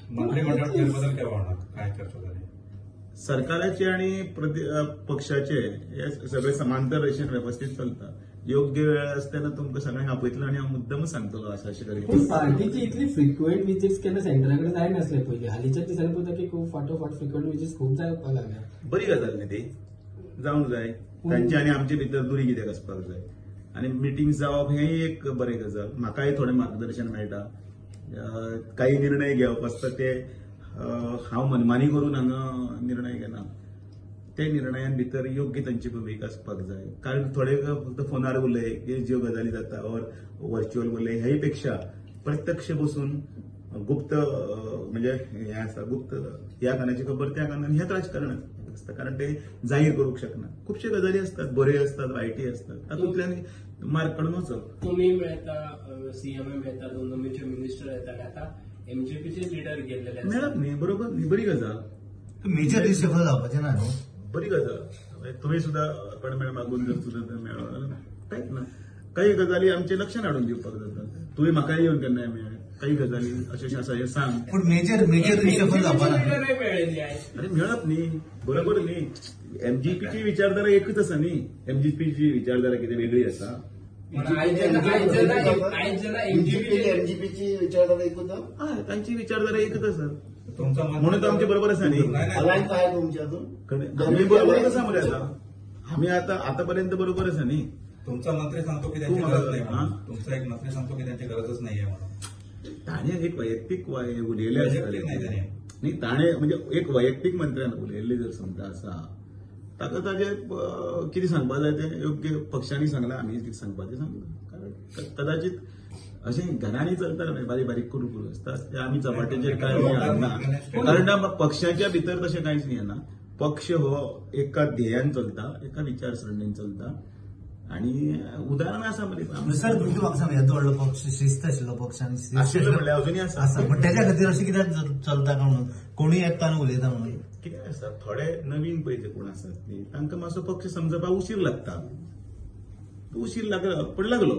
मंत्रिमंडळ फेरबदल केव्हा होणार, काय चर्चा झाली? सरकाराचे आणि पक्षाचे हे सगळे समांतर रेषेन व्यवस्थित चलता. योग्य वेळ असताना तुमकां सगळ्यांक आपयतलो आणि हांव मुद्दमच सांगतलो अशें अशें करीत. पार्टीची इतली फ्रिक्वेंट विजिट्स केन्ना सेंटराकडे जाय नासले पयलीं. हालींच्या दिसांनी पळयता की खूप फाटोफाट फ्रिक्वेंट विजिट्स खूप जावपाक लागल्या. बरी गजाल न्ही ती, जावंक जाय. तांचे आनी आमचे भितर दुरी कित्याक आसपाक जाय. आनी मिटींग जावप हेंय एक बरी गजाल. म्हाकाय थोडें मार्गदर्शन मेळटा. काही निर्णय घेवप आसता ते हांव मनमानी करून हांगा निर्णय घेना. ते निर्णयां भितर योग्य तांची भूमिका आसपाक जाय. कारण थोडे फक्त फोनार उलय, ज्यो गजाली जाता ऑर व्हर्च्युअल उलय, हे पेक्षा प्रत्यक्ष बसून गुप्त म्हणजे हे आसा गुप्त ह्या कानाची खबर त्या कानान हेच राजकारण असतं. कारण ते जाहीर करूंक शकना. खुबशे गजाली असतात, बरे असतात, वायटी असतात. तातूंतल्यान मार्क काडून वचप. तुम्ही मेळटा, सीएम मेळटा, दोन नवीनचे मिनिस्टर येतात. आता एमजेपीचे लिडर गेलेले मेळप न्ही, बरोबर न्ही, बरी गजाल. मेजर रिशफल जावपाचें ना न्हू. बरी गजाल. तुम्ही सुद्धा अपॉइंटमेंट मागून जर सुद्धा मेळ्ळो कांयच ना. काही गजाली आमचे लक्षात हाडून दिवपाक जातात. तुवें म्हाकाय येवन केन्नाय मेळ्ळे. काही गजाली अशें आसा हे सांग. पूण मेजर रिशफल जावपा ना. मेळ्ळे मेळप न्ही, बरोबर न्ही. एमजीपीची विचारधारा एकच आसा न्ही. एमजीपीची विचारधारा कितें वेगळी आसा. एमजीपीची विचारधारा एकूच हय, तांची विचारधारा एकच आसा. तुमचा म्हणून तर आमचे बरोबर आसा न्ही. अलायन्स आहे तुमच्या अजून. आम्ही बरोबर आसा मरे आता. आम्ही आतापर्यंत बरोबर आसा न्ही. तुमचा मंत्री सांगतो की त्यांची गरज नाही म्हणून. तुमचा एक मंत्री सांगतो की त्यांची गरजच नाहीये म्हणून. ताणे एक वैयक्तिक उलयले वैयक्तिक नाही त्याने. न्ही. ताणे म्हणजे एक वैयक्तिक मंत्र्यान उलयल्ले जर समजा आसा ताका ताजे कितें सांगपा जाय ते योग्य पक्षांनी सांगलां, आमी कितें सांगपाचें सांगलां. कारण कदाचित अशें घरांनी चलता बारीक बारीक करू करू आसता ते आमी चपाटेचेर काय ना. कारण पक्षाच्या भितर तशें कांयच येना. पक्ष हो एका ध्येयान चलता, एका विचारसरणीन चलता. आणि उदाहरण आसा मरे सर, तुमच्या पक्षान येदो व्हडलो पक्ष शिस्त आशिल्लो पक्ष आनी आशिल्लो म्हणल्यार अजुनूय आसा. पण त्याच्या खातीर अशें कित्याक चलता काय म्हणून कोणूय येता आनी उलयता म्हणून. कितें आसा, थोडे नवीन पळय कोण आसात न्ही तांकां मातसो पक्ष समजपाक उशीर लागता. उशीर लागलो पण लागलो.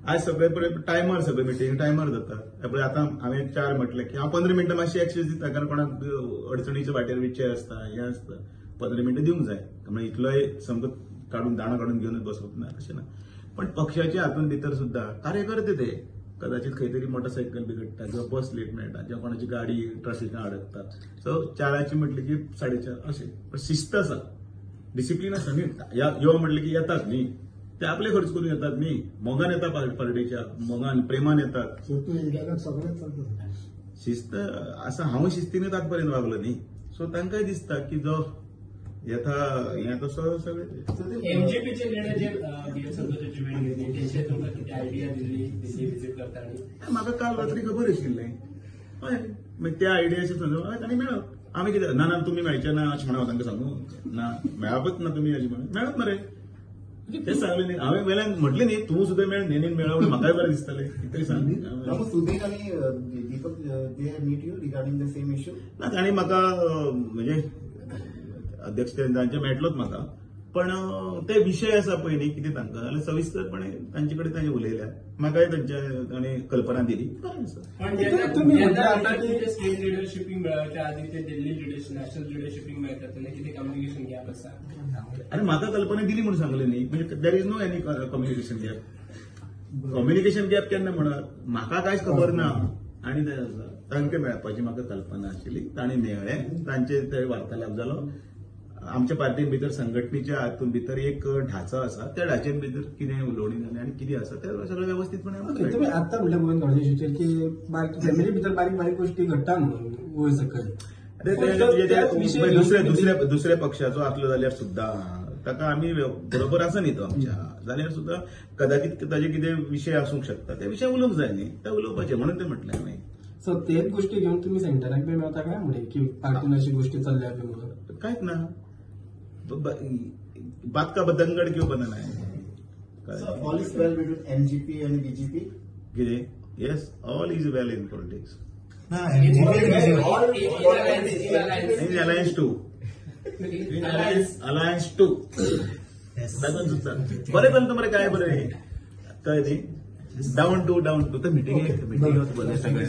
आज सगळे पळय टायमार सगळे मिटींग टायमार जाता. पळय आतां हांवें 4 म्हटलें की हांव 15 मिनटां मातशी एक्सेस दिता. कारण कोणाक अडचणीच्या वाटेर विचार आसता, हे आसता. 15 मिनटां दिवंक जाय. म्हणजे इतलोय समजो दाणा काढून घेऊनच बसप ना, अशें ना. पण पक्षाच्या हातून भितर सुद्धा कार्यकर्ते ते कदाचित खंय तरी मोटरसायकल बिगडटा किंवा बस लेट मेळटा किंवा कोणाची गाडी ट्रॅफिकान अडकता. सो 4ची म्हटली की 4:30 अशें. पण शिस्त आसा, डिसिप्लीन आसा न्ही. यो म्हटले की येतात न्ही. ते आपले खर्च करून येतात न्ही. मोगान येता पार्टीच्या, मोगान प्रेमान येतात. शिस्त आसा. हांव शिस्तीनूच आजपर्यंत वागलो न्ही. सो तांकांय दिसता की जो येता हें तसो सगळें. एमजेपीचे लिडर जे संतोषाची वेळ घेतली त्यांचे तुमकां कितें आयडिया दिल्ली दिल्ली विजीट करताना. म्हाका काल रात्री खबर आशिल्लें. हय, मागीर त्या आयडियाचे संदर्भात हय तांणी मेळप. आमी कितें ना ना तुमी मेळचे ना अशें म्हणून तांकां सांगू ना, मेळपच ना तुमी अशें म्हणून मेळप मरे. ते सांगलें न्ही. हांवें वेल्यान म्हटलें न्ही तूं सुद्दां मेळ न्हेनीन मेळप म्हाकाय बरें दिसतालें. कितें सांग. सुदीक आणि Deepak they meet you regarding the same issue. ना तांणी म्हाका म्हणजे अध्यक्ष तांचे मेळटलोच म्हाका. पण ते विशय आसा पळय न्ही कितें तांकां जाल्यार सविस्तरपणे तांचे कडेन तांचे उलयल्या. म्हाकाय तांणी कल्पना दिली. बरें आसा. पण स्टेट लिडरशिपींग मेळच्या आधी ते दिल्ली नॅशनल लिडरशिपींग मेळटा तेन्ना कितें कम्युनिकेशन गॅप आसा. आनी म्हाका कल्पना दिली म्हणून सांगलें न्ही. म्हणजे there is no any communication gap. Communication gap केन्ना म्हणत म्हाका कांयच खबर ना. आनी ते आसा तांकां मेळपाची म्हाका कल्पना आशिल्ली. तांणी मेळ्ळें. तांचे ते वार्तालाप जालो. आमच्या पार्टीन भितर संघटनेच्या हातून भितर एक ढाचो आसा. त्या ढाचेन भितर कितें उलोवणी जाली आनी कितें आसा ते सगळें व्यवस्थितपणे. तुम्ही आता म्हणल्या गोवन गणेशाचेर की फॅमिली भितर बारीक बारीक गोष्टी घडटा म्हणून वयर सकयल. दुसऱ्या पक्षाचो आसलो जाल्यार सुद्धा ताका आमी बरोबर आसा न्ही तो आमच्या जाल्यार सुद्धा कदाचित ताजे कितें विशय आसूंक शकता. ते विशय उलोवंक जाय न्ही. ते उलोवपाचे म्हणून ते म्हटलें हांवें. सो तेच गोष्टी घेऊन तुम्ही सेंटराक बी मेळता काय म्हणे की पार्टीन अशी गोष्टी चालल्या बी म्हणून. कांयच ना. बात का बदंगड क्यों बनना है. All is well between MGP आणि बीजेपी. कितें yes all is well in politics. Alliance टू तातूंत सुद्दां बरें चलता मरे. काय बरें कळ्ळें न्ही. डाऊन टू तर मिटींग बरें सगळें.